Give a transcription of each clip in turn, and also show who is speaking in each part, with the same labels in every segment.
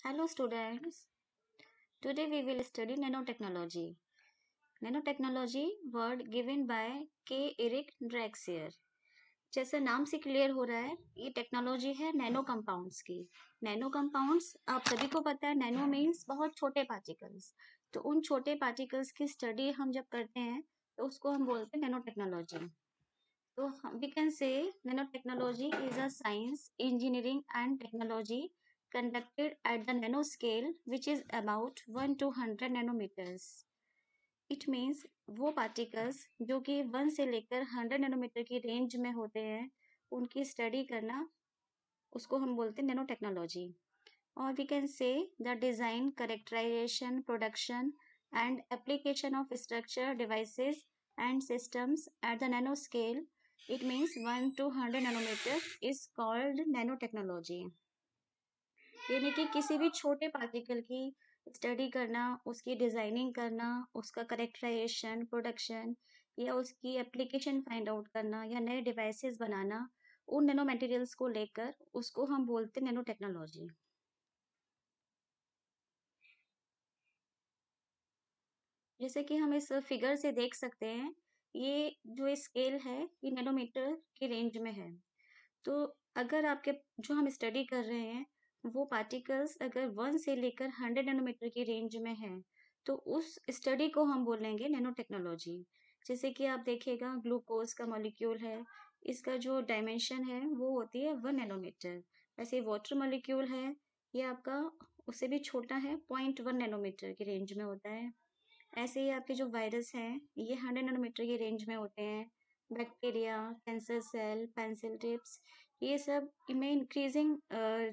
Speaker 1: Hello students. Today we will study nanotechnology. Nanotechnology word given by K. Eric Drexler. जैसे नाम से clear हो रहा है ये टेक्नोलॉजी है नैनो कंपाउंड्स की। नैनो कंपाउंड्स आप सभी को पता है नैनो मीन्स बहुत छोटे पार्टिकल्स। तो उन छोटे पार्टिकल्स की स्टडी हम जब करते हैं तो उसको हम बोलते हैं nano technology. So we can say nanotechnology is a science, engineering and technology conducted at the nanoscale which is about 1 to 100 nanometers. It means वो particles जो कि 1 से लेकर 100 नैनोमीटर की रेंज में होते हैं उनकी स्टडी करना उसको हम बोलते हैं नैनो टेक्नोलॉजी। और we can say the design characterisation production and application of structure devices and systems at the nano scale it means 1 to 100 nanometer is called nano technology. यानी कि किसी भी छोटे पार्टिकल की स्टडी करना, उसकी डिजाइनिंग करना, उसका करेक्टराइजेशन प्रोडक्शन या उसकी एप्लीकेशन फाइंड आउट करना या नए डिवाइसेस बनाना उन नैनो मटेरियल्स को लेकर उसको हम बोलते हैं नैनो टेक्नोलॉजी। जैसे कि हम इस फिगर से देख सकते हैं ये जो स्केल है ये नैनोमीटर की रेंज में है। तो अगर आपके जो हम स्टडी कर रहे हैं वो पार्टिकल्स अगर 1 से लेकर 100 नैनोमीटर की रेंज में है तो उस स्टडी को हम बोलेंगे नैनो टेक्नोलॉजी। जैसे कि आप देखिएगा ग्लूकोज का मॉलिक्यूल है, इसका जो डायमेंशन है वो होती है 1 नैनोमीटर। वैसे वाटर मॉलिक्यूल है ये आपका उससे भी छोटा है 0.1 नैनोमीटर की रेंज में होता है। ऐसे ही आपके जो वायरस हैं ये 100 नैनोमीटर की रेंज में होते हैं। Bacteria, cancer cell, pencil tips ये सब इनमें इंक्रीजिंग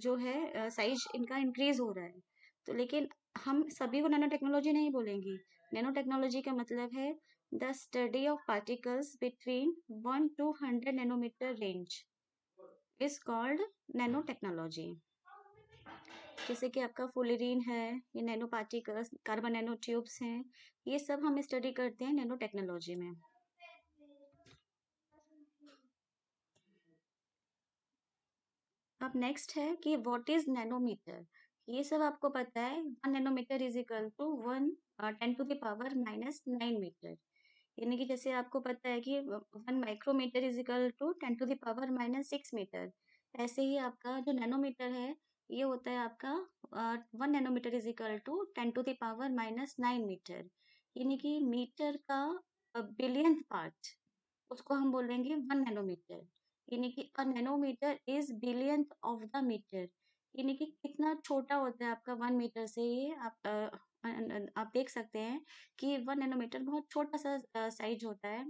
Speaker 1: जो है साइज इनका इंक्रीज हो रहा है। तो लेकिन हम सभी को नैनो टेक्नोलॉजी नहीं बोलेंगे। नैनो टेक्नोलॉजी का मतलब है the study of particles between 1 to 100 nanometer range is called nano technology. जैसे कि आपका फुलरीन है, ये nano particles, carbon nano tubes हैं, ये सब हम स्टडी करते हैं नैनो टेक्नोलॉजी में। अब नेक्स्ट है कि व्हाट इज नैनोमीटर। ये सब आपको पता है 1 nanometer is equal to 10⁻⁹ meter. यानी कि जैसे आपको पता है कि 1 micrometer is equal to 10⁻⁶ meter. ऐसे ही आपका जो नैनोमीटर है ये होता है आपका 1 nanometer is equal to 10⁻⁹ meter. यानी कि मीटर का बिलियंथ पार्ट उसको हम बोलेंगे 1 नैनोमीटर। यानी कि a nanometre is billionth of the metre. यानी कि कितना छोटा होता है आपका 1 मीटर से ये आप देख सकते हैं कि 1 नैनोमीटर बहुत छोटा सा साइज होता है।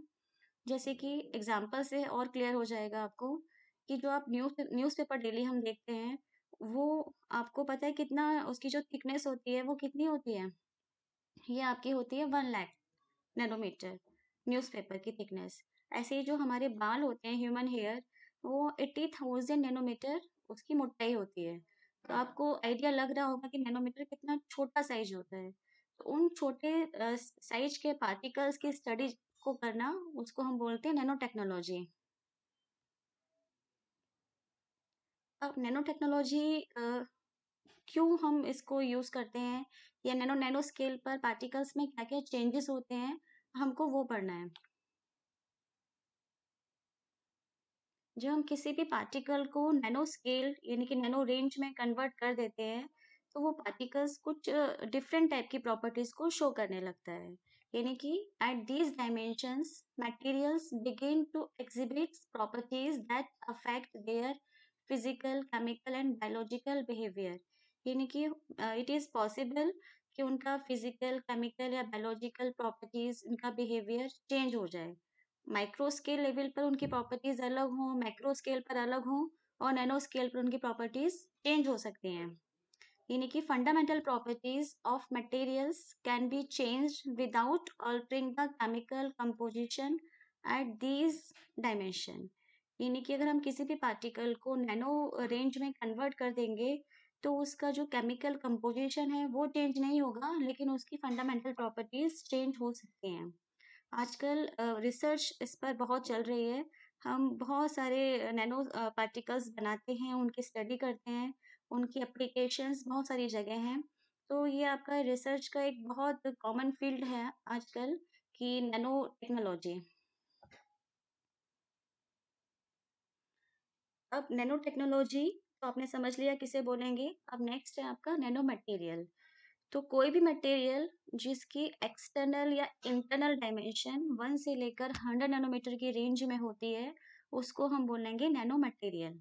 Speaker 1: जैसे कि एग्जाम्पल से और क्लियर हो जाएगा आपको कि जो आप न्यूज़पेपर डेली हम देखते हैं वो आपको पता है कितना उसकी जो थिकनेस होती है वो कितनी होती है। ये आपकी होती है 1 लाख नैनोमीटर न्यूज़पेपर की थिकनेस। ऐसे ही जो हमारे बाल होते हैं ह्यूमन हेयर वो 80,000 नैनोमीटर उसकी मोटाई होती है। तो आपको आइडिया लग रहा होगा कि नैनोमीटर कितना छोटा साइज होता है। तो उन छोटे साइज के पार्टिकल्स की स्टडी को करना उसको हम बोलते हैं नैनो टेक्नोलॉजी। अब नैनो टेक्नोलॉजी क्यों हम इसको यूज करते हैं या नैनो नैनो स्केल पर पार्टिकल्स में क्या क्या चेंजेस होते हैं हमको वो पढ़ना है। जब हम किसी भी पार्टिकल को नैनो स्केल यानी कि नैनो रेंज में कन्वर्ट कर देते हैं तो वो पार्टिकल्स कुछ डिफरेंट टाइप की प्रॉपर्टीज को शो करने लगता है। यानी कि at these dimensions materials begin to exhibit properties that affect their physical chemical and biological behaviour. यानी कि इट इज पॉसिबल कि उनका फिजिकल केमिकल या बायोलॉजिकल प्रॉपर्टीज उनका बिहेवियर चेंज हो जाए। माइक्रो स्केल लेवल पर उनकी प्रॉपर्टीज अलग हों, मैक्रो स्केल पर अलग हों और नैनो स्केल पर उनकी प्रॉपर्टीज चेंज हो सकती हैं। यानी कि fundamental properties of materials can be changed without altering the chemical composition at these dimension. यानी कि अगर हम किसी भी पार्टिकल को नैनो रेंज में कन्वर्ट कर देंगे तो उसका जो केमिकल कंपोजिशन है वो चेंज नहीं होगा लेकिन उसकी फंडामेंटल प्रॉपर्टीज चेंज हो सकती हैं। आजकल रिसर्च इस पर बहुत चल रही है। हम बहुत सारे नैनो पार्टिकल्स बनाते हैं, उनकी स्टडी करते हैं, उनकी एप्लीकेशंस बहुत सारी जगह हैं। तो ये आपका रिसर्च का एक बहुत कॉमन फील्ड है आजकल कि नैनो टेक्नोलॉजी। अब नैनो टेक्नोलॉजी तो आपने समझ लिया किसे बोलेंगे। अब नेक्स्ट है आपका नैनो मटेरियल। तो कोई भी मटेरियल जिसकी एक्सटर्नल या इंटरनल डायमेंशन 1 से लेकर 100 नैनोमीटर की रेंज में होती है, उसको हम बोलेंगे नैनो मटेरियल।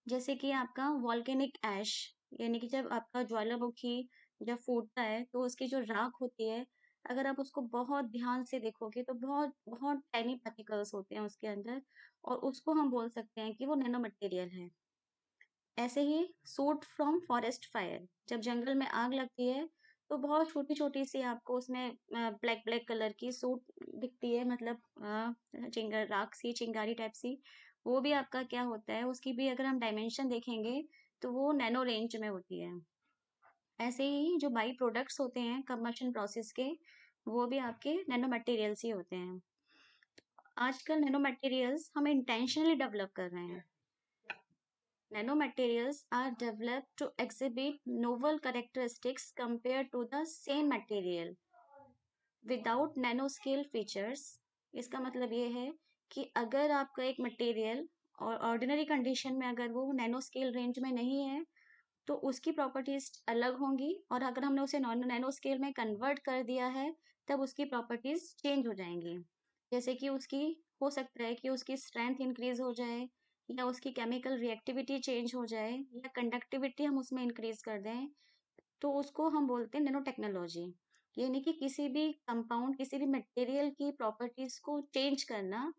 Speaker 1: जैसे कि आपका वॉल्केनिक ऐश, यानी कि जब आपका ज्वालामुखी जब फूटता है तो उसकी जो राख होती है, अगर आप उसको बहुत ध्यान से देखोगे तो बहुत बहुत टाइनी पार्टिकल्स होते हैं उसके अंदर, और उसको हम बोल सकते हैं कि वो नैनो मटेरियल है। ऐसे ही सूट फ्रॉम फॉरेस्ट फायर, जब जंगल में आग लगती है तो बहुत छोटी छोटी सी आपको उसमें ब्लैक ब्लैक कलर की सूट दिखती है, मतलब चिंगार राख सी चिंगारी टाइप सी। वो भी आपका क्या होता है, उसकी भी अगर हम डायमेंशन देखेंगे तो वो नैनो रेंज में होती है। ऐसे ही जो बाई प्रोडक्ट्स होते हैं कंबशन प्रोसेस के, वो भी आपके नैनो मटेरियल्स ही होते हैं। आजकल नैनो मटेरियल्स हम इंटेंशनली डेवलप कर रहे हैं। Nanomaterials are developed to exhibit novel characteristics compared to the same material without nanoscale features। इसका मतलब ये है कि अगर आपका एक मटेरियल और ऑर्डिनरी कंडीशन में अगर वो नैनो स्केल रेंज में नहीं है तो उसकी प्रॉपर्टीज अलग होंगी, और अगर हमने उसे नैनो स्केल में कन्वर्ट कर दिया है तब उसकी प्रॉपर्टीज चेंज हो जाएंगी। जैसे कि उसकी हो सकता है कि उसकी स्ट्रेंथ इंक्रीज हो जाए, या उसकी केमिकल रिएक्टिविटी चेंज हो जाए, या कंडक्टिविटी हम उसमें इंक्रीज कर दें, तो उसको हम बोलते हैं नैनो टेक्नोलॉजी। यानी कि किसी भी कंपाउंड, किसी भी मटेरियल की प्रॉपर्टीज को चेंज करना।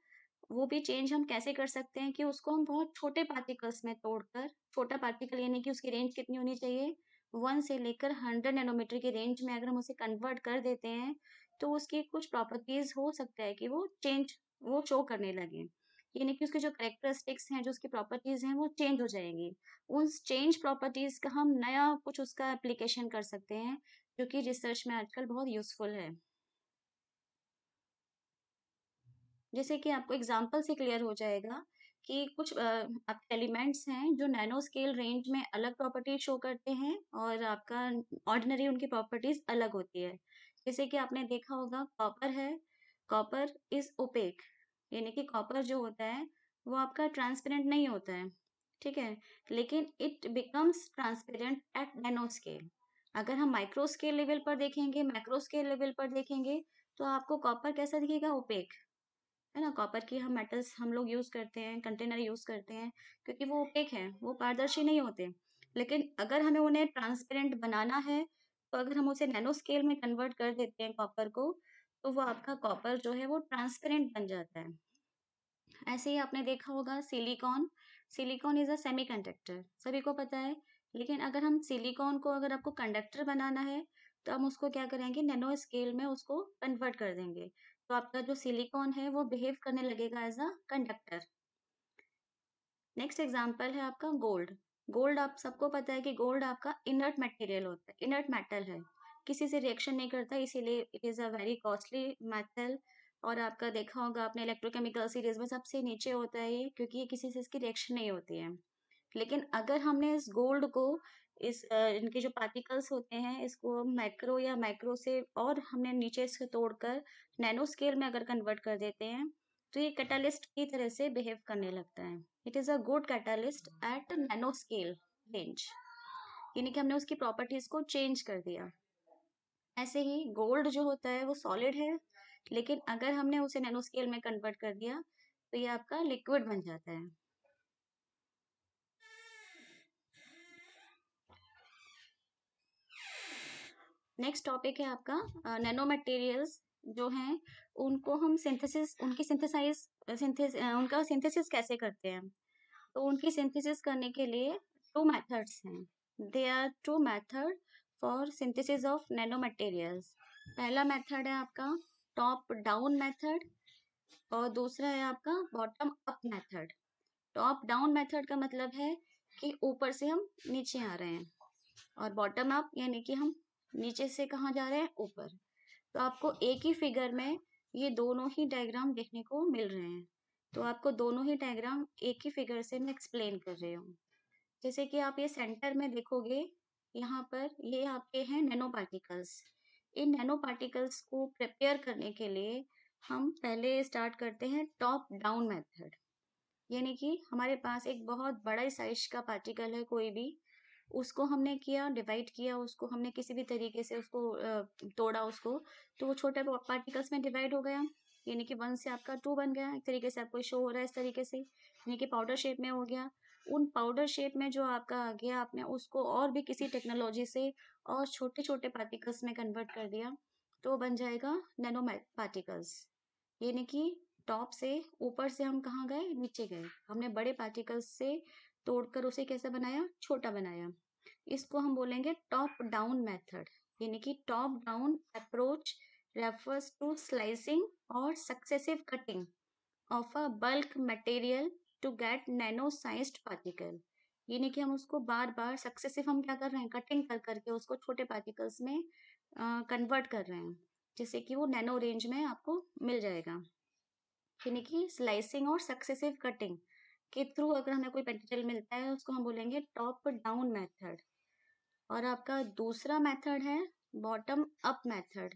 Speaker 1: वो भी चेंज हम कैसे कर सकते हैं कि उसको हम बहुत छोटे पार्टिकल्स में तोड़कर, छोटा पार्टिकल यानी कि उसकी रेंज कितनी होनी चाहिए, 1 से लेकर 100 नैनोमीटर की रेंज में अगर हम उसे कन्वर्ट कर देते हैं तो उसकी कुछ प्रॉपर्टीज हो सकता है कि वो शो करने लगे। यानी कि उसके जो कैरेक्टरिस्टिक्स हैं, जो उसकी प्रॉपर्टीज हैं, वो चेंज हो जाएंगी। उस चेंज प्रॉपर्टीज का हम नया कुछ उसका एप्लीकेशन कर सकते हैं, जो कि रिसर्च में आजकल बहुत यूजफुल है। जैसे कि आपको एग्जाम्पल से क्लियर हो जाएगा कि कुछ आपके एलिमेंट्स हैं जो नैनो स्केल रेंज में अलग प्रॉपर्टी शो करते हैं, और आपका ऑर्डिनरी उनकी प्रॉपर्टीज अलग होती है। जैसे कि आपने देखा होगा कॉपर है, कॉपर इज ओपेक, यानी कि कॉपर जो होता है वो आपका ट्रांसपेरेंट नहीं होता है, ठीक है, लेकिन it becomes transparent at nano scale. अगर हम माइक्रो स्केल लेवल पर देखेंगे, मैक्रो स्केल लेवल पर देखेंगे, तो आपको कॉपर कैसा दिखेगा, ओपेक, है ना। कॉपर की हम मेटल्स हम लोग यूज करते हैं, कंटेनर यूज करते हैं, क्योंकि वो ओपेक है, वो पारदर्शी नहीं होते। लेकिन अगर हमें उन्हें ट्रांसपेरेंट बनाना है तो अगर हम उसे नैनो स्केल में कन्वर्ट कर देते हैं कॉपर को, तो वो आपका कॉपर जो है वो ट्रांसपेरेंट बन जाता है। ऐसे ही आपने देखा होगा silicon, silicon is a semiconductor, सभी को पता है। लेकिन अगर हम सिलिकॉन को, अगर आपको कंडक्टर बनाना है तो हम उसको क्या करेंगे, नैनो स्केल में उसको कन्वर्ट कर देंगे, तो आपका जो सिलिकॉन है वो बिहेव करने लगेगा as a conductor. Next example है आपका गोल्ड। गोल्ड आप सबको पता है कि गोल्ड आपका इनर्ट मटेरियल होता है, इनर्ट मेटल है, किसी से रिएक्शन नहीं करता, इसीलिए it is a very costly metal. और आपका देखा होगा आपने इलेक्ट्रोकेमिकल सीरीज में सबसे नीचे होता है ये, क्योंकि ये किसी से इसकी रिएक्शन नहीं होती है। लेकिन अगर हमने इस गोल्ड को, इनके जो पार्टिकल्स होते हैं, इसको मैक्रो या माइक्रो से और हमने नीचे से तोड़कर नैनो स्केल में अगर कन्वर्ट कर देते हैं तो ये कैटालिस्ट की तरह से बिहेव करने लगता है। It is a good catalyst at nano scale range, यानी कि हमने उसकी प्रॉपर्टीज को चेंज कर दिया। ऐसे ही गोल्ड जो होता है वो सॉलिड है, लेकिन अगर हमने उसे नैनो स्केल में कन्वर्ट कर दिया तो ये आपका लिक्विड बन जाता है। नेक्स्ट टॉपिक है आपका नैनो मटेरियल्स जो हैं, उनको हम सिंथेसिस, उनकी उनका सिंथेसिस कैसे करते हैं। तो उनकी सिंथेसिस करने के लिए टू मेथड्स हैं। They are two method for synthesis of nano materials. पहला मेथड है आपका टॉप डाउन मेथड, और दूसरा है आपका bottom up method. Top down method का मतलब है कि ऊपर से हम नीचे आ रहे हैं, और बॉटम अप यानी कि हम नीचे से कहाँ जा रहे हैं, ऊपर। तो आपको एक ही फिगर में ये दोनों ही डायग्राम देखने को मिल रहे हैं। तो आपको दोनों ही डायग्राम एक ही फिगर से मैं एक्सप्लेन कर रही हूँ। जैसे कि आप ये सेंटर में देखोगे, यहाँ पर ये आपके हैं नैनो पार्टिकल्स। इन नैनो पार्टिकल्स को प्रिपेयर करने के लिए हम पहले स्टार्ट करते हैं टॉप डाउन मेथड। यानी कि हमारे पास एक बहुत बड़ा साइज का पार्टिकल है कोई भी, उसको हमने किया डिवाइड किया, उसको हमने किसी भी तरीके से उसको तोड़ा उसको, तो वो छोटे पार्टिकल्स में डिवाइड हो गया। यानी कि 1 से आपका 2 बन गया। एक तरीके से आपको शो हो रहा है इस तरीके से, यानी कि पाउडर शेप में हो गया। उन पाउडर शेप में जो आपका आ गया, आपने उसको और भी किसी टेक्नोलॉजी से और छोटे छोटे पार्टिकल्स में कन्वर्ट कर दिया, तो बन जाएगा नैनो पार्टिकल्स। यानी कि टॉप से ऊपर से हम कहाँ गए, नीचे गए। हमने बड़े पार्टिकल्स से तोड़कर उसे कैसे बनाया, छोटा बनाया। इसको हम बोलेंगे टॉप डाउन मेथड। यानी कि top down approach refers to slicing और successive cutting of a bulk material to get nano sized particle. यानी कि हम उसको बार बार सक्सेसिव हम क्या कर रहे हैं, कटिंग कर करके उसको छोटे पार्टिकल्स में कन्वर्ट कर रहे हैं, जिससे कि वो नैनो रेंज में आपको मिल जाएगा। यानी कि स्लाइसिंग और सक्सेसिव कटिंग के थ्रू अगर हमें कोई मटेरियल मिलता है, उसको हम बोलेंगे टॉप डाउन मेथड। और आपका दूसरा मेथड है बॉटम अप मेथड।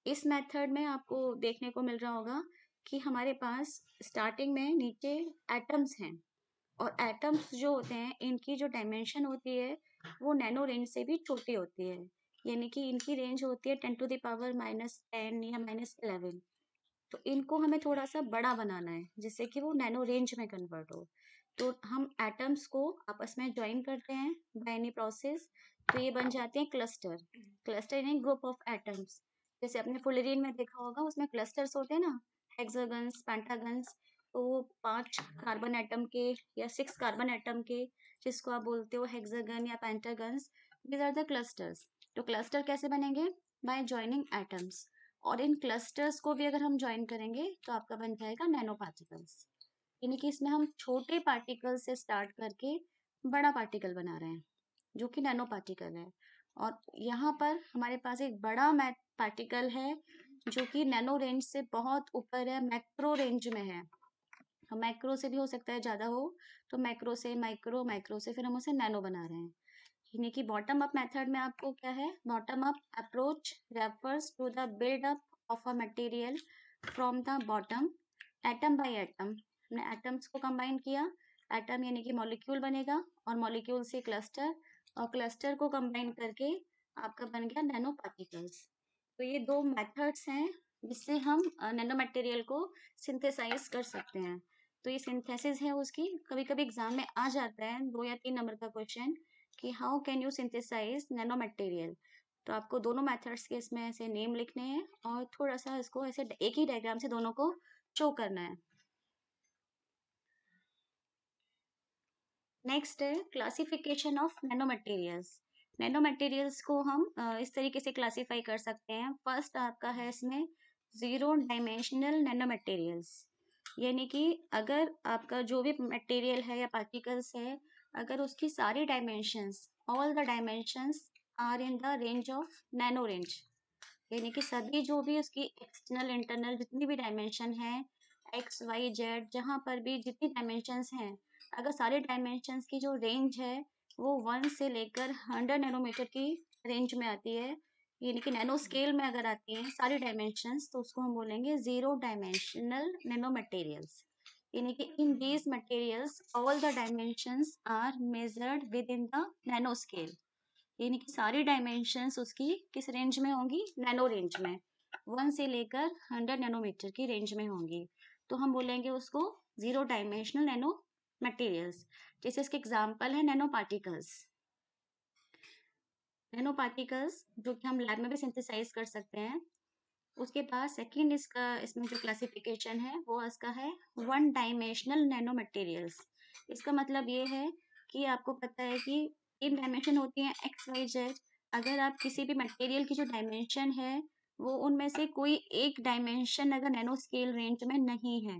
Speaker 1: इस मेथड में आपको देखने को मिल रहा होगा कि हमारे पास स्टार्टिंग में नीचे एटम्स हैं, और एटम्स जो होते हैं इनकी जो डायमेंशन होती है वो नैनो रेंज से भी छोटी होती है। यानी कि इनकी रेंज होती है 10⁻⁻10 या -11। तो इनको हमें थोड़ा सा बड़ा बनाना है, जिससे कि वो नैनो रेंज में कन्वर्ट हो। तो हम एटम्स को आपस में ज्वाइन करते हैं बाय एनी प्रोसेस, तो ये बन जाते हैं क्लस्टर। क्लस्टर यानी ग्रुप ऑफ एटम्स। जैसे आपने फुलरीन में देखा होगा, उसमें क्लस्टर्स होते हैं ना, हेक्सागन्स, पेंटागन्स। तो वो 5 कार्बन एटम के या 6 कार्बन एटम के, जिसको आप बोलते हो हेक्सागन या pentagons, these are the clusters. तो क्लस्टर कैसे बनेंगे, बाय ज्वाइनिंग एटम्स। और इन क्लस्टर्स को भी अगर हम ज्वाइन करेंगे तो आपका बन जाएगा नैनो पार्टिकल्स। यानी कि इसमें हम छोटे पार्टिकल से स्टार्ट करके बड़ा पार्टिकल बना रहे हैं, जो कि नैनो पार्टिकल है। और यहाँ पर हमारे पास एक बड़ा पार्टिकल है जो कि नैनो रेंज से बहुत ऊपर है, मैक्रो रेंज में है। मैक्रो से भी हो सकता है ज्यादा हो, तो मैक्रो से माइक्रो, माइक्रो से फिर हम उसे नैनो बना रहे हैं। यानी कि बॉटम अप मेथड में आपको क्या है, bottom up approach refers to the build up of a material from the bottom, atom by atom. हमने एटम्स को कंबाइन किया, एटम यानी कि मॉलिक्यूल बनेगा, और मॉलिक्यूल से क्लस्टर, और क्लस्टर को कंबाइन करके आपका बन गया नैनो पार्टिकल्स। तो ये 2 मेथड्स हैं जिससे हम नैनो मटेरियल को सिंथेसाइज कर सकते हैं। तो ये सिंथेसिस है उसकी। कभी कभी एग्जाम में आ जाता है 2 या 3 नंबर का क्वेश्चन कि how can you synthesise nano material. तो आपको दोनों मेथड्स के इसमें ऐसे नेम लिखने हैं, और थोड़ा सा इसको ऐसे एक ही डायग्राम से दोनों को शो करना है। नेक्स्ट है classification of nano materials. Nano materials को हम इस तरीके से क्लासिफाई कर सकते हैं। फर्स्ट आपका है इसमें जीरो डायमेंशनल नैनो मटेरियल्स। यानी कि अगर आपका जो भी मटेरियल है या पार्टिकल्स है, अगर उसकी सारी dimensions, all the dimensions are in the range of nano range. यानी कि सभी जो भी उसकी एक्सटर्नल इंटरनल जितनी भी डायमेंशन है, एक्स वाई जेड, जहाँ पर भी जितनी डायमेंशंस हैं, अगर सारे डायमेंशंस की जो रेंज है वो 1 से लेकर 100 नैनोमीटर की रेंज में आती है, यानी कि नैनो स्केल में अगर आती है सारी डायमेंशंस, तो उसको हम बोलेंगे जीरो डायमेंशनल नैनो मटेरियल्स। यानी कि in these materials all the dimensions are measured within the nano scale. यानी कि सारी डायमेंशंस उसकी किस रेंज में होंगी, नैनो रेंज में, 1 से लेकर 100 नैनोमीटर की रेंज में होंगी। तो हम बोलेंगे उसको जीरो डायमेंशनल नैनो मटेरियल्स। जैसे इसके एग्जाम्पल है नैनो पार्टिकल्स। नैनो पार्टिकल्स जो कि हम लैब में भी सिंथेसाइज कर सकते हैं। उसके बाद सेकंड इसका इसमें जो क्लासिफिकेशन है वो इसका है वन डायमेंशनल नैनो मटेरियल्स। इसका मतलब ये है कि आपको पता है कि 3 डायमेंशन होती हैं, एक्स वाई जेड। अगर आप किसी भी मटेरियल की जो डायमेंशन है वो उनमें से कोई एक डायमेंशन अगर नैनो स्केल रेंज में नहीं है,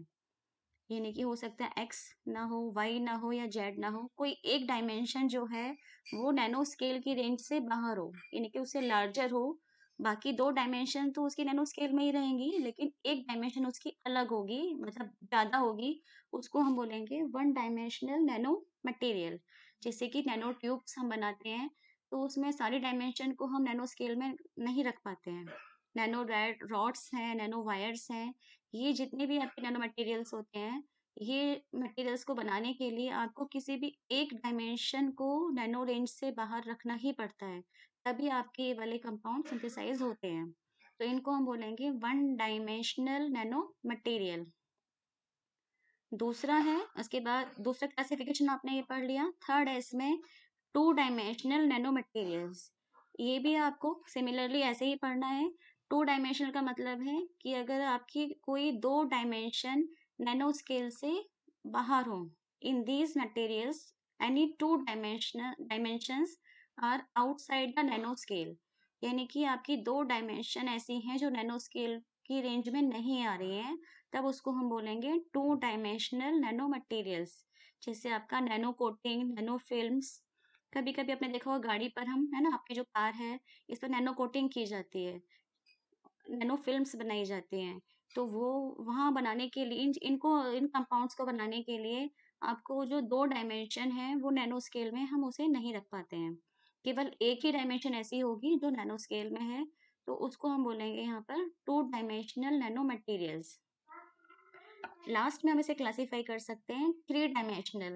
Speaker 1: यानी कि हो सकता है एक्स ना हो, वाई ना हो, या जेड ना हो, कोई एक डायमेंशन जो है वो नैनो स्केल की रेंज से बाहर हो, यानी कि उससे लार्जर हो, बाकी 2 डायमेंशन तो उसकी नैनो स्केल में ही रहेंगी, लेकिन एक डायमेंशन उसकी अलग होगी, मतलब ज़्यादा होगी, उसको हम बोलेंगे वन डायमेंशनल नैनो मटेरियल। जैसे कि नैनो ट्यूब्स हम बनाते हैं, तो उसमें सारी डायमेंशन को हम नैनो स्केल में नहीं रख पाते हैं। नैनो रॉड्स हैं, नैनो वायर्स हैं, ये जितने भी आपके नैनो मटेरियल्स होते हैं, ये मटेरियल्स को बनाने के लिए आपको किसी भी एक डायमेंशन को नैनो रेंज से बाहर रखना ही पड़ता है, तभी आपके ये वाले कंपाउंड सिंथेसाइज होते हैं। तो इनको हम बोलेंगे वन डायमेंशनल नैनो मटेरियल। दूसरा है, उसके बाद दूसरा क्लासिफिकेशन आपने ये पढ़ लिया। थर्ड है इसमें टू डायमेंशनल नैनो मटेरियल्स। ये भी आपको सिमिलरली ऐसे ही पढ़ना है। टू डायमेंशनल का मतलब है कि अगर आपकी कोई दो डायमेंशन नैनो स्केल से बाहर हो, in these materials any two dimensions are outside the nano scale, यानी कि आपकी दो डायमेंशन ऐसी हैं जो नैनो स्केल की रेंज में नहीं आ रही हैं, तब उसको हम बोलेंगे टू डायमेंशनल नैनो मटेरियल्स। जैसे आपका नैनो कोटिंग, नैनो फिल्म्स। कभी कभी आपने देखा होगा गाड़ी पर हम, है ना, आपकी जो कार है इस पर नैनो कोटिंग की जाती है, नैनो फिल्म्स बनाई जाती हैं। तो वो वहाँ बनाने के लिए इन कंपाउंड्स को बनाने के लिए आपको जो दो डायमेंशन है वो नैनो स्केल में हम उसे नहीं रख पाते हैं। केवल एक ही डायमेंशन ऐसी होगी जो नैनो स्केल में है, तो उसको हम बोलेंगे यहाँ पर two dimensional nano materials. Last में हम इसे क्लासिफाई कर सकते हैं थ्री डायमेंशनल।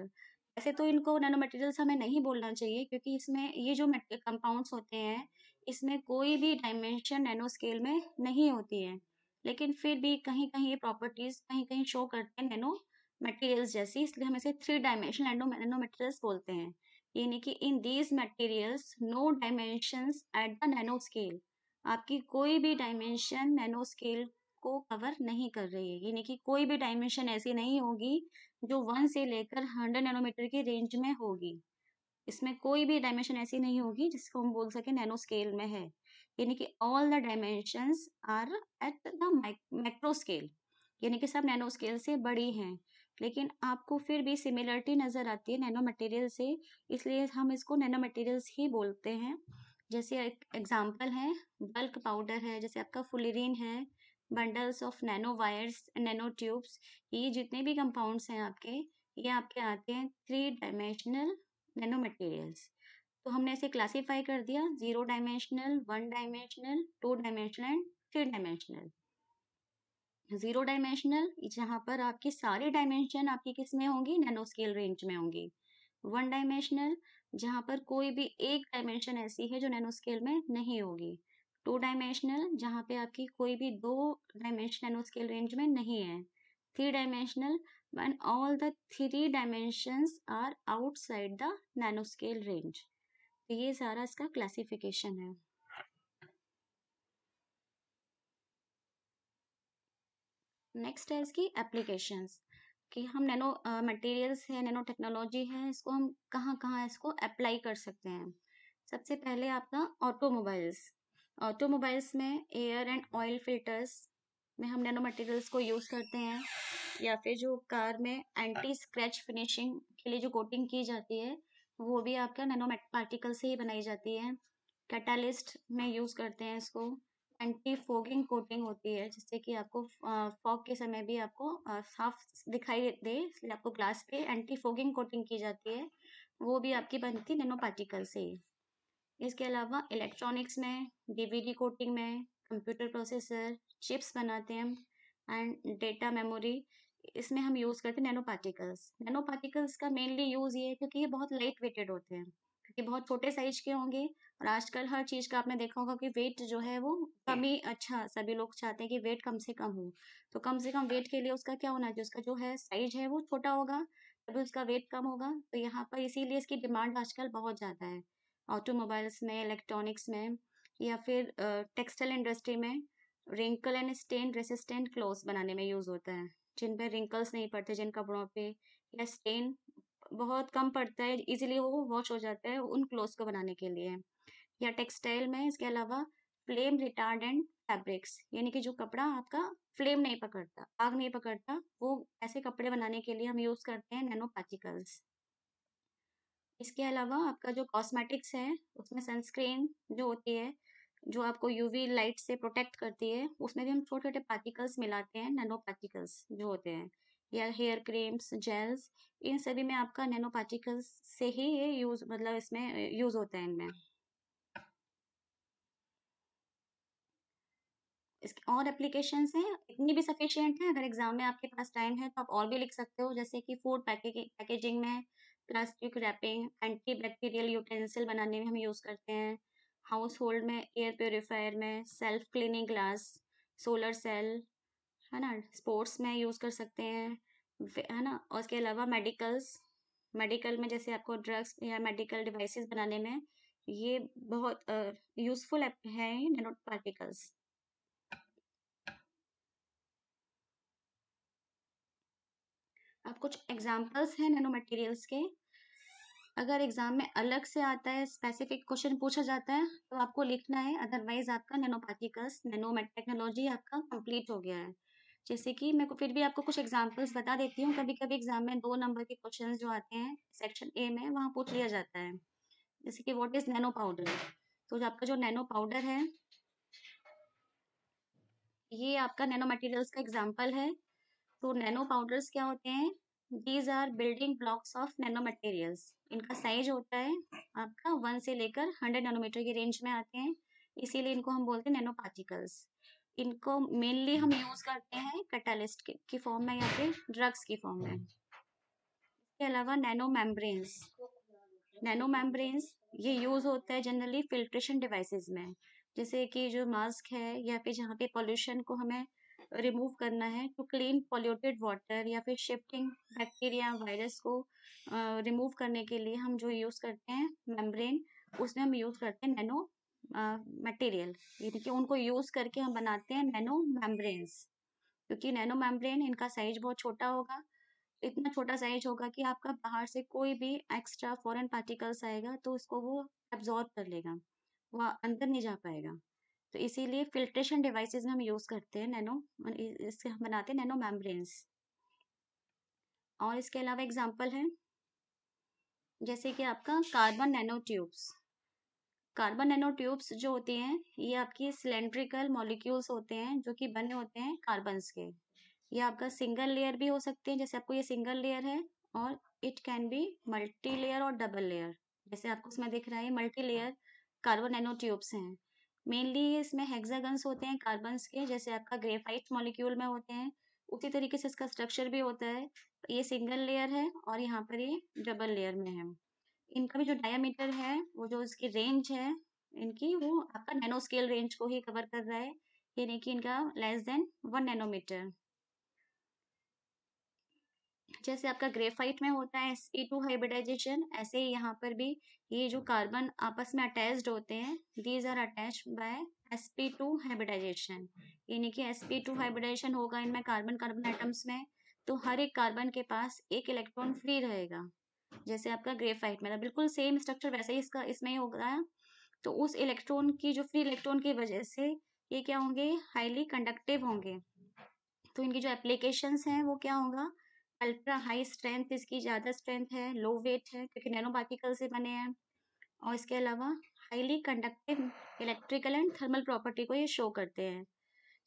Speaker 1: वैसे तो इनको नैनो मटेरियल्स हमें नहीं बोलना चाहिए, क्योंकि इसमें ये जो कंपाउंड्स होते हैं इसमें कोई भी डायमेंशन नैनो स्केल में नहीं होती है, लेकिन फिर भी कहीं कहीं ये प्रॉपर्टीज कहीं कहीं शो करते हैं नैनो मटेरियल्स जैसी, इसलिए हम इसे थ्री डायमेंशनल नैनो मटेरियल्स बोलते हैं। यानी कि in these materials no dimensions at the nano scale, आपकी कोई भी डायमेंशन नैनो स्केल को कवर नहीं कर रही है, यानी कि कोई भी डायमेंशन ऐसी नहीं होगी जो 1 से लेकर 100 नैनोमीटर की रेंज में होगी। इसमें कोई भी डायमेंशन ऐसी नहीं होगी जिसको हम बोल सके नैनो स्केल में है, यानी कि all the dimensions are at the macro scale, यानी कि सब नैनो स्केल से बड़ी हैं। लेकिन आपको फिर भी सिमिलरिटी नजर आती है नैनो मटेरियल से, इसलिए हम इसको नैनो मटेरियल्स ही बोलते हैं। जैसे एक एग्जांपल है, बल्क पाउडर है, जैसे आपका फुलिरीन है, bundles of nano wires, nano tubes, ये जितने भी कंपाउंड्स हैं आपके, ये आपके आते हैं थ्री डायमेंशनल नैनो मटेरियल्स। तो हमने इसे क्लासिफाई कर दिया, zero dimensional, one dimensional, two dimensional and three dimensional. Zero dimensional जहाँ पर आपकी सारी डायमेंशन आपकी किस में होंगी, नैनो स्केल रेंज में होंगी। वन डायमेंशनल जहाँ पर कोई भी एक डायमेंशन ऐसी है जो नैनो स्केल में नहीं होगी। टू डायमेंशनल जहाँ पे आपकी कोई भी दो डायमेंशन नैनो स्केल रेंज में नहीं है। Three dimensional when all the three dimensions are outside the nanoscale range। तो ये सारा इसका क्लासिफिकेशन है। नेक्स्ट है इसकी एप्लीकेशंस, कि हम नैनो मटेरियल्स है, नैनो टेक्नोलॉजी है, इसको हम कहाँ कहाँ इसको अप्लाई कर सकते हैं। सबसे पहले आपका ऑटोमोबाइल्स। ऑटोमोबाइल्स में एयर एंड ऑयल फिल्टर्स में हम नैनो मटेरियल्स को यूज़ करते हैं, या फिर जो कार में एंटी स्क्रैच फिनिशिंग के लिए जो कोटिंग की जाती है वो भी आपका नैनो पार्टिकल से ही बनाई जाती है। कैटालिस्ट में यूज़ करते हैं इसको। एंटी फोगिंग कोटिंग होती है, जिससे कि आपको फॉग के समय भी आपको साफ दिखाई दे, इसलिए आपको ग्लास पे एंटी फोगिंग कोटिंग की जाती है, वो भी आपकी बनती है नैनो पार्टिकल से ही। इसके अलावा इलेक्ट्रॉनिक्स में, डीवीडी कोटिंग में, कंप्यूटर प्रोसेसर, चिप्स बनाते हैं एंड डेटा मेमोरी, इसमें हम यूज़ करते हैं नैनो पार्टिकल्स। नैनो पार्टिकल्स का मेनली यूज़ ये है क्योंकि ये बहुत लाइट वेटेड होते हैं, क्योंकि बहुत छोटे साइज के होंगे। और आजकल हर चीज़ का आपने देखा होगा कि वेट जो है वो कम ही, अच्छा सभी लोग चाहते हैं कि वेट कम से कम हो, तो कम से कम वेट के लिए उसका क्या होना चाहिए, उसका जो है साइज है वो छोटा होगा, तभी उसका वेट कम होगा। तो यहाँ पर इसीलिए इसकी डिमांड आजकल बहुत ज़्यादा है, ऑटोमोबाइल्स में, इलेक्ट्रॉनिक्स में, या फिर टेक्सटाइल इंडस्ट्री में। Wrinkle and stain resistant clothes बनाने में यूज़ होता है, जिन पे रिंकल्स नहीं पड़ते, जिन कपड़ों पे, या स्टेन बहुत कम पड़ता है, इजीली वो वॉश हो जाता है, उन क्लोथ्स को बनाने के लिए। या टेक्सटाइल में इसके अलावा फ्लेम रिटार्डेंट फैब्रिक्स, यानी कि जो कपड़ा आपका फ्लेम नहीं पकड़ता, आग नहीं पकड़ता, वो ऐसे कपड़े बनाने के लिए हम यूज़ करते हैं नैनो पार्टिकल्स। इसके अलावा आपका जो कॉस्मेटिक्स है उसमें सनस्क्रीन जो होती है, जो आपको यूवी लाइट से प्रोटेक्ट करती है, उसमें भी हम छोटे छोटे पार्टिकल्स मिलाते हैं, नैनो पार्टिकल्स जो होते हैं, या हेयर क्रीम्स, जेल्स, इन सभी में आपका नैनो पार्टिकल्स से ही ये यूज, मतलब इसमें यूज होता है इनमें। इसके और एप्लीकेशंस हैं, इतनी भी सफिशिएंट है। अगर एग्जाम में आपके पास टाइम है तो आप और भी लिख सकते हो, जैसे कि फूड पैकेजिंग में plastic wrapping, anti bacterial utensil बनाने में हम यूज करते हैं, हाउस होल्ड में एयर प्योरीफायर में, self cleaning glass, solar cell, है ना, स्पोर्ट्स में यूज कर सकते हैं, है ना। और उसके अलावा मेडिकल में जैसे आपको ड्रग्स या मेडिकल डिवाइसेस बनाने में ये बहुत यूजफुल है नैनो पार्टिकल्स। अब कुछ एग्जांपल्स हैं नैनो मटेरियल्स के। अगर एग्जाम में अलग से आता है, स्पेसिफिक क्वेश्चन पूछा जाता है, तो आपको लिखना है, अदरवाइज आपका नैनो पार्टिकल्स, नैनो टेक्नोलॉजी आपका कंप्लीट हो गया है। जैसे कि मैं फिर भी आपको कुछ एग्जांपल्स बता देती हूँ। कभी कभी एग्जाम में 2 नंबर के क्वेश्चन जो आते हैं सेक्शन ए में, वहाँ पूछ लिया जाता है। जैसे कि व्हाट इज नैनो पाउडर। तो जो आपका जो नैनो पाउडर है, ये आपका नैनो मटेरियल्स का एग्जाम्पल है। तो नैनो पाउडर्स क्या होते हैं? These are building blocks of nano materials. इनका साइज होता है आपका 1 से लेकर 100 नैनोमीटर की रेंज में आते हैं, इसीलिए इनको हम बोलते हैं नैनो पार्टिकल्स। इनको मेनली हम यूज करते हैं कैटालिस्ट की फॉर्म में या फिर ड्रग्स की फॉर्म में। इसके अलावा नैनो मेम्ब्रेन्स ये यूज होता है जनरली फिल्ट्रेशन डिवाइसेस में, जैसे कि जो मास्क है या फिर जहाँ पे पोल्यूशन को हमें रिमूव करना है, टू क्लीन पॉल्यूटेड वाटर या फिर शिफ्टिंग बैक्टीरिया वायरस को रिमूव करने के लिए हम जो यूज करते हैं मेम्ब्रेन, उसमें हम यूज करते हैं नैनो मटेरियल, यानी कि उनको यूज करके हम बनाते हैं नैनो मेम्ब्रेन्स। क्योंकि नैनो मेम्ब्रेन इनका साइज बहुत छोटा होगा, इतना छोटा साइज होगा कि आपका बाहर से कोई भी एक्स्ट्रा फॉरेन पार्टिकल्स आएगा तो उसको वो एब्जॉर्ब कर लेगा, वो अंदर नहीं जा पाएगा। तो इसीलिए फिल्ट्रेशन डिवाइसेस में हम यूज करते हैं नैनो, इससे हम बनाते हैं नैनो मेम्ब्रेन्स। और इसके अलावा एग्जांपल है जैसे कि आपका carbon nano tubes. Carbon nano tubes जो होती हैं, ये आपकी सिलेंड्रिकल मॉलिक्यूल्स होते हैं जो कि बने होते हैं कार्बन्स के। ये आपका सिंगल लेयर भी हो सकते हैं, जैसे आपको ये सिंगल लेयर है, और it can be multi layer और डबल लेयर। जैसे आपको इसमें दिख रहा है multi layer carbon nano tubes हैं। मेनली ये इसमें हेक्सागन्स होते हैं कार्बन्स के, जैसे आपका ग्रेफाइट मॉलिक्यूल में होते हैं, उसी तरीके से इसका स्ट्रक्चर भी होता है। ये सिंगल लेयर है और यहाँ पर ये डबल लेयर में है। इनका भी जो डायामीटर है, वो जो इसकी रेंज है इनकी, वो आपका नैनो स्केल रेंज को ही कवर कर रहा है, यानी कि इनका लेस देन 1 नैनोमीटर। जैसे आपका ग्रेफाइट में होता है sp2 हाइब्रिडाइजेशन, ऐसे ही यहाँ पर भी ये जो कार्बन आपस में अटैच्ड होते हैं, these are attached by sp2 hybridisation, यानी कि sp2 हाइब्रिडाइजेशन होगा इनमें कार्बन कार्बन एटम्स में, तो हर एक कार्बन के पास एक इलेक्ट्रॉन फ्री रहेगा। जैसे आपका ग्रेफाइट में था, बिल्कुल सेम स्ट्रक्चर वैसे ही इसका इसमें ही होगा। तो उस इलेक्ट्रॉन की जो फ्री इलेक्ट्रॉन की वजह से ये क्या होंगे, हाईली कंडक्टिव होंगे। तो इनकी जो एप्लीकेशंस हैं वो क्या होगा, अल्ट्रा हाई स्ट्रेंथ, इसकी ज़्यादा स्ट्रेंथ है, लो वेट है क्योंकि नैनो पार्टिकल से बने हैं, और इसके अलावा highly conductive electrical and thermal property को ये शो करते हैं,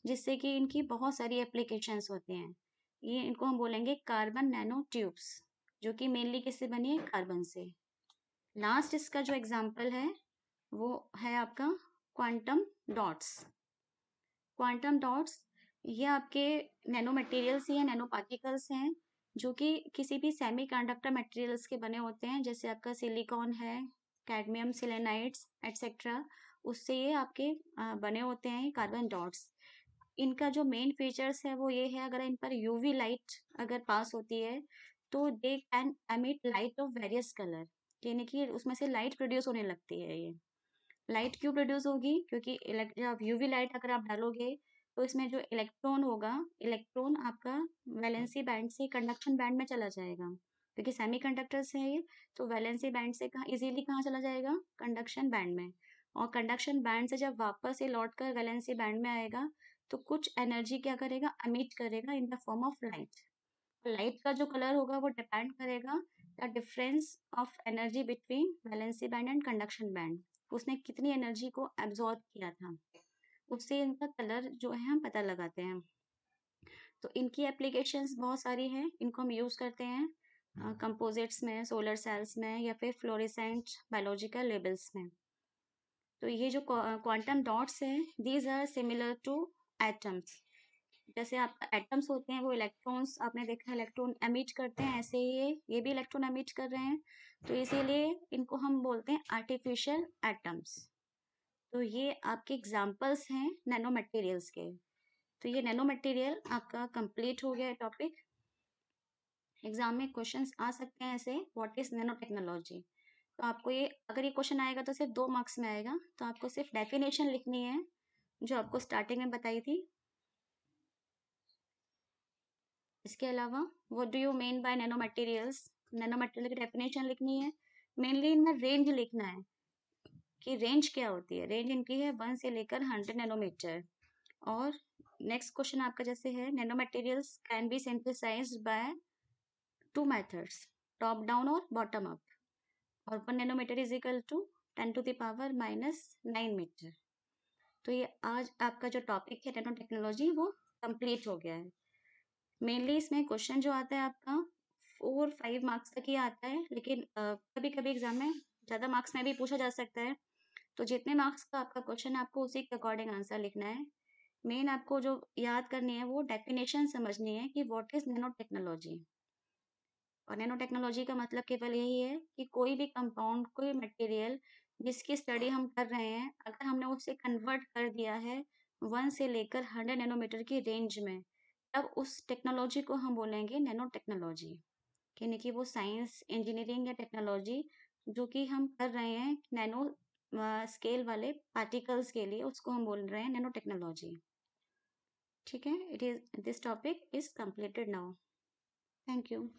Speaker 1: जिससे कि इनकी बहुत सारी एप्लीकेशंस होती हैं। ये इनको हम बोलेंगे कार्बन नैनो ट्यूब्स, जो कि मेनली किससे बनी है, कार्बन से। लास्ट इसका जो एग्जाम्पल है वो है आपका क्वांटम डॉट्स। क्वांटम डॉट्स ये आपके नैनो मटेरियल्स या नैनो पार्टिकल्स हैं, जो कि किसी भी सेमीकंडक्टर मटेरियल्स के बने होते हैं, जैसे आपका सिलिकॉन है, कैडमियम सेलेनाइड्स एटसेट्रा, उससे ये आपके बने होते हैं कार्बन डॉट्स। इनका जो मेन फीचर्स है वो ये है, अगर इन पर यूवी लाइट अगर पास होती है तो they can emit light of various colour, यानी कि उसमें से लाइट प्रोड्यूस होने लगती है। ये लाइट क्यों प्रोड्यूस होगी, क्योंकि जब यूवी लाइट अगर आप डालोगे तो इसमें जो इलेक्ट्रॉन होगा, इलेक्ट्रॉन आपका वैलेंसी बैंड से कंडक्शन बैंड में चला जाएगा, क्योंकि सेमीकंडक्टर्स है ये, तो वैलेंसी बैंड से कहाँ इजीली कहाँ चला जाएगा, कंडक्शन बैंड में। और कंडक्शन बैंड से जब वापस ये लौट कर वैलेंसी बैंड में आएगा तो कुछ एनर्जी क्या करेगा, एमिट करेगा in the form of light. Light का जो कलर होगा वो डिपेंड करेगा the difference of energy between valency band and conduction band, उसने कितनी एनर्जी को एब्जॉर्ब किया था, उससे इनका कलर जो है हम पता लगाते हैं। तो इनकी एप्लीकेशंस बहुत सारी हैं, इनको हम यूज़ करते हैं कंपोजिट्स में, सोलर सेल्स में, या फिर फ्लोरेसेंट बायोलॉजिकल लेबल्स में। तो ये जो क्वांटम डॉट्स हैं, these are similar to atoms. जैसे आपका एटम्स होते हैं वो इलेक्ट्रॉन्स, आपने देखा इलेक्ट्रॉन एमिट करते हैं, ऐसे ही ये भी इलेक्ट्रॉन एमिट कर रहे हैं, तो इसीलिए इनको हम बोलते हैं आर्टिफिशियल एटम्स। तो ये आपके एग्जांपल्स हैं नैनो मटेरियल्स के। तो ये नैनो मटेरियल आपका कंप्लीट हो गया टॉपिक। एग्जाम में क्वेश्चंस आ सकते हैं ऐसे, व्हाट इज नैनो टेक्नोलॉजी। तो आपको ये, अगर ये क्वेश्चन आएगा तो सिर्फ 2 मार्क्स में आएगा, तो आपको सिर्फ डेफिनेशन लिखनी है जो आपको स्टार्टिंग में बताई थी। इसके अलावा what do you mean by nano materials, nano material की डेफिनेशन लिखनी है। मेनली इनमें रेंज लिखना है कि रेंज क्या होती है। रेंज इनकी है 1 से लेकर 100 नैनोमीटर। और नेक्स्ट क्वेश्चन आपका जैसे है, nano materials can be synthesised by 2 methods, top down और बॉटम अप, और 1 nanometer is equal to 10 to the power -9 meter. तो ये आज आपका जो टॉपिक है नैनो टेक्नोलॉजी वो कंप्लीट हो गया है। मेनली इसमें क्वेश्चन जो आता है आपका 4-5 मार्क्स तक ही आता है, लेकिन कभी कभी एग्जाम में ज़्यादा मार्क्स में भी पूछा जा सकता है। तो जितने मार्क्स का आपका क्वेश्चन है आपको उसी के अकॉर्डिंग आंसर लिखना है। मेन आपको जो याद करनी है वो डेफिनेशन समझनी है कि व्हाट इज नैनो टेक्नोलॉजी। और नैनो टेक्नोलॉजी का मतलब केवल यही है कि कोई भी कंपाउंड, कोई मटेरियल जिसकी स्टडी हम कर रहे हैं, अगर हमने उसे कन्वर्ट कर दिया है 1 से लेकर 100 नैनोमीटर की रेंज में, तब उस टेक्नोलॉजी को हम बोलेंगे नैनो टेक्नोलॉजी। यानी कि वो साइंस, इंजीनियरिंग या टेक्नोलॉजी जो कि हम कर रहे हैं नैनो स्केल वाले पार्टिकल्स के लिए, उसको हम बोल रहे हैं नैनो टेक्नोलॉजी। ठीक है, this topic is completed now. Thank you.